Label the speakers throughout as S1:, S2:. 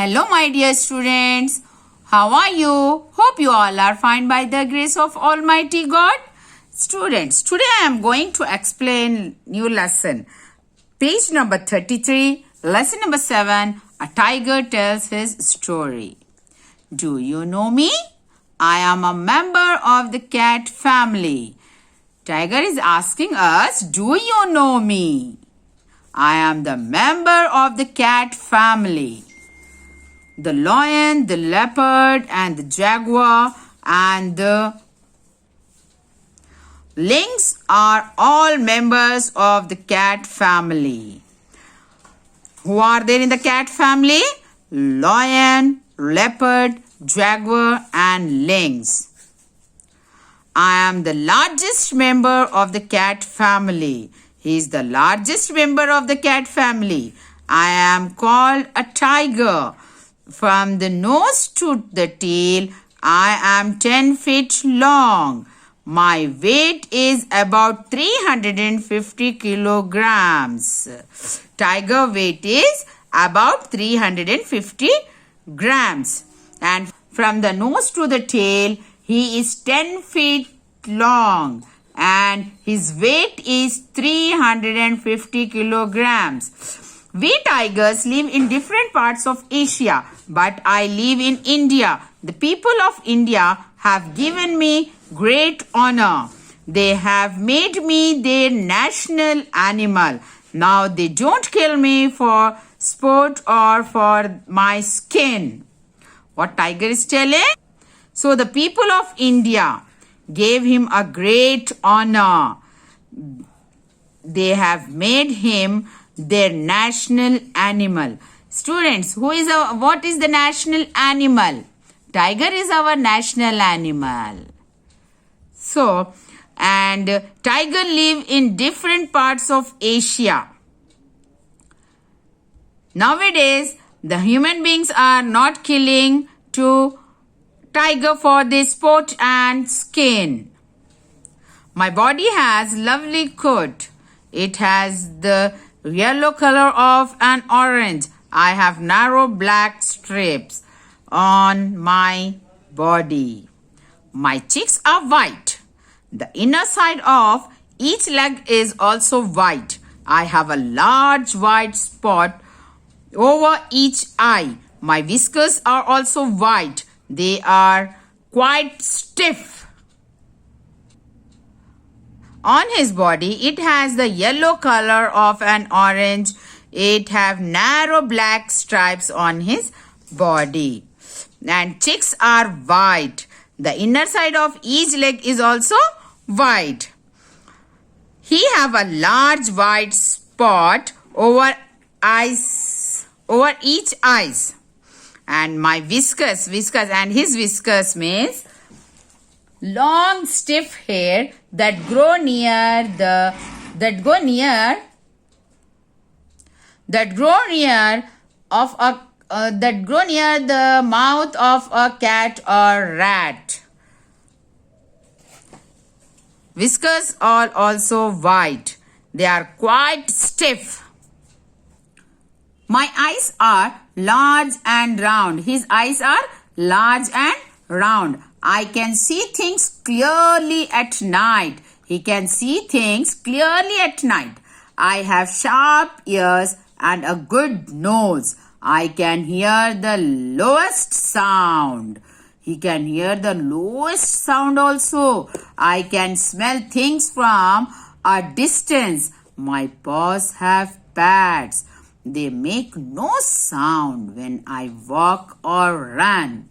S1: Hello, my dear students. How are you? Hope you all are fine by the grace of Almighty God. Students, today I am going to explain new lesson. Page number 33, lesson number 7, A Tiger Tells His Story. Do you know me? I am a member of the cat family. Tiger is asking us, do you know me? I am the member of the cat family. The lion, the leopard, and the jaguar and the lynx are all members of the cat family. Who are there in the cat family? Lion, leopard, jaguar, and lynx. I am the largest member of the cat family. He is the largest member of the cat family. I am called a tiger. From the nose to the tail, I am 10 feet long. My weight is about 350 kilograms. Tiger weight is about 350 grams. And from the nose to the tail, he is 10 feet long. And his weight is 350 kilograms. We tigers live in different parts of Asia, but I live in India. The people of India have given me great honor. They have made me their national animal. Now they don't kill me for sport or for my skin. What tiger is telling? So the people of India gave him a great honor. They have made him their national animal. Students, what is the national animal? Tiger is our national animal. So, and tiger live in different parts of Asia. Nowadays, the human beings are not killing to tiger for their sport and skin. My body has lovely coat. It has the yellow color of an orange. I have narrow black strips on my body. My cheeks are white. The inner side of each leg is also white. I have a large white spot over each eye. My whiskers are also white. They are quite stiff. On his body, it has the yellow color of an orange. It have narrow black stripes on his body. And cheeks are white. The inner side of each leg is also white. He have a large white spot over each eyes. And my whiskers and his whiskers means long stiff hair that grow near the mouth of a cat or rat. Whiskers are also white. They are quite stiff. My eyes are large and round. His eyes are large and round. I can see things clearly at night. He can see things clearly at night. I have sharp ears and a good nose. I can hear the lowest sound. He can hear the lowest sound also. I can smell things from a distance. My paws have pads. They make no sound when I walk or run.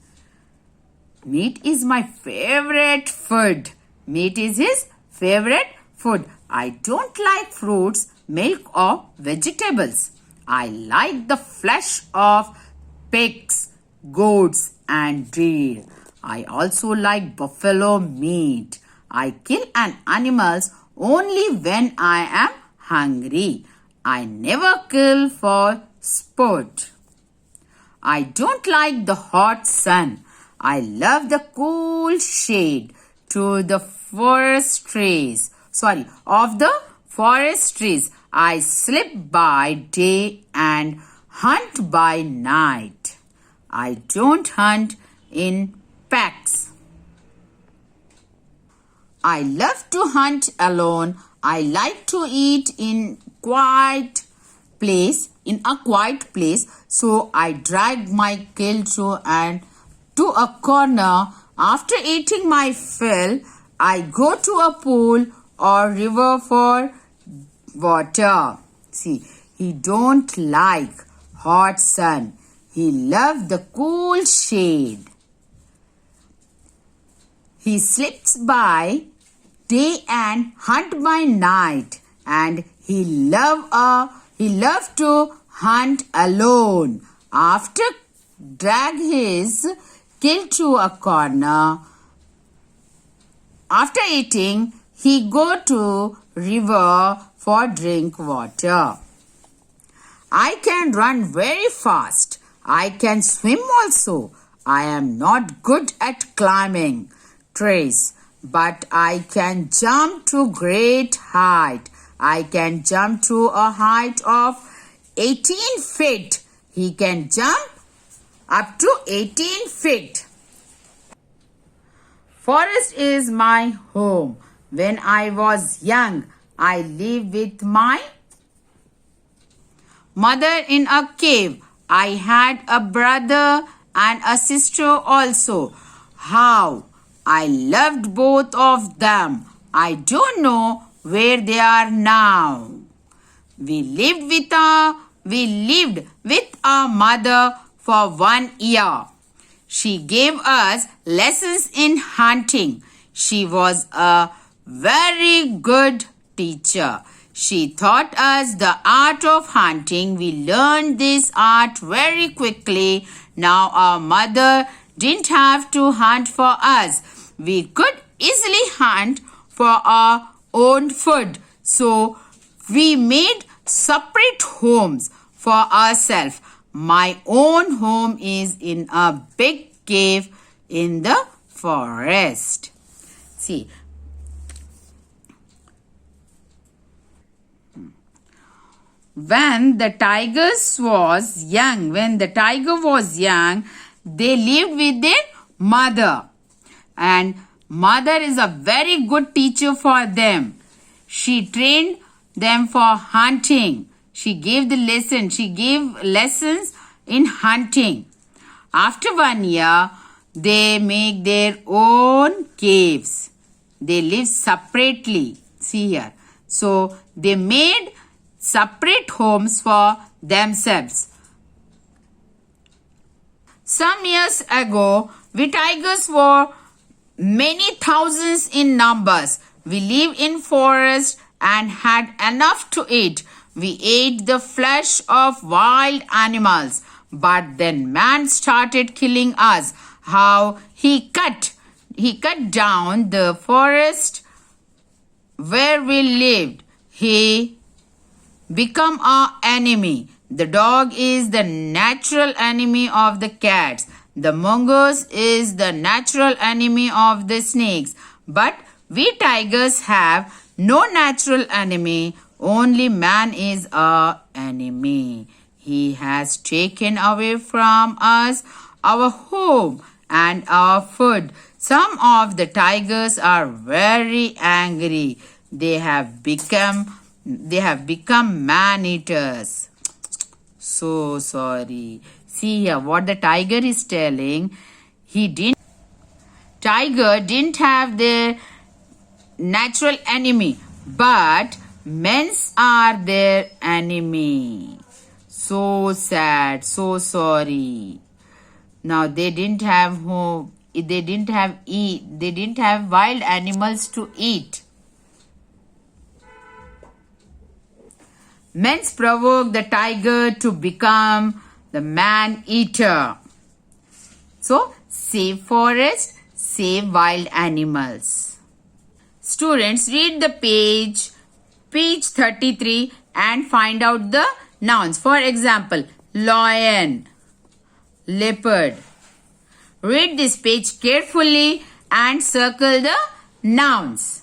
S1: Meat is my favorite food. Meat is his favorite food. I don't like fruits, milk or vegetables. I like the flesh of pigs, goats and deer. I also like buffalo meat. I kill animals only when I am hungry. I never kill for sport. I don't like the hot sun. I love the cool shade of the forest trees. I sleep by day and hunt by night. I don't hunt in packs. I love to hunt alone. I like to eat in a quiet place. So I drag my kill to a corner. After eating my fill, I go to a pool or river for water. See, he don't like hot sun. He loves the cool shade. He sleeps by day and hunt by night, and he love to hunt alone. After drag his kill to a corner, after eating, he go to river for drink water. I can run very fast. I can swim also. I am not good at climbing trees, but I can jump to great height. I can jump to a height of 18 feet. He can jump up to 18 feet. Forest is my home. When I was young, I lived with my mother in a cave. I had a brother and a sister also. How I loved both of them. I don't know where they are now. We lived with our mother for 1 year. She gave us lessons in hunting. She was a very good teacher. She taught us the art of hunting. We learned this art very quickly. Now our mother didn't have to hunt for us. We could easily hunt for our own food. So we made separate homes for ourselves. My own home is in a big cave in the forest. See, when the tiger was young, they lived with their mother. And mother is a very good teacher for them. She trained them for hunting. She gave lessons in hunting. After 1 year, they make their own caves. They live separately. See here. So they made separate homes for themselves. Some years ago, we tigers were many thousands in numbers. We lived in forests and had enough to eat. We ate the flesh of wild animals. But then man started killing us. How he cut down the forest where we lived. He become our enemy. The dog is the natural enemy of the cats. The mongoose is the natural enemy of the snakes. But we tigers have no natural enemy. Only man is our enemy. He has taken away from us our home and our food. Some of the tigers are very angry. They have become man-eaters. So sorry. See here what the tiger is telling. Tiger didn't have their natural enemy, but men are their enemy. So sad, so sorry. Now they didn't have wild animals to eat. Men provoke the tiger to become the man-eater. So, save forest, save wild animals. Students, read the page 33 and find out the nouns. For example, lion, leopard. Read this page carefully and circle the nouns.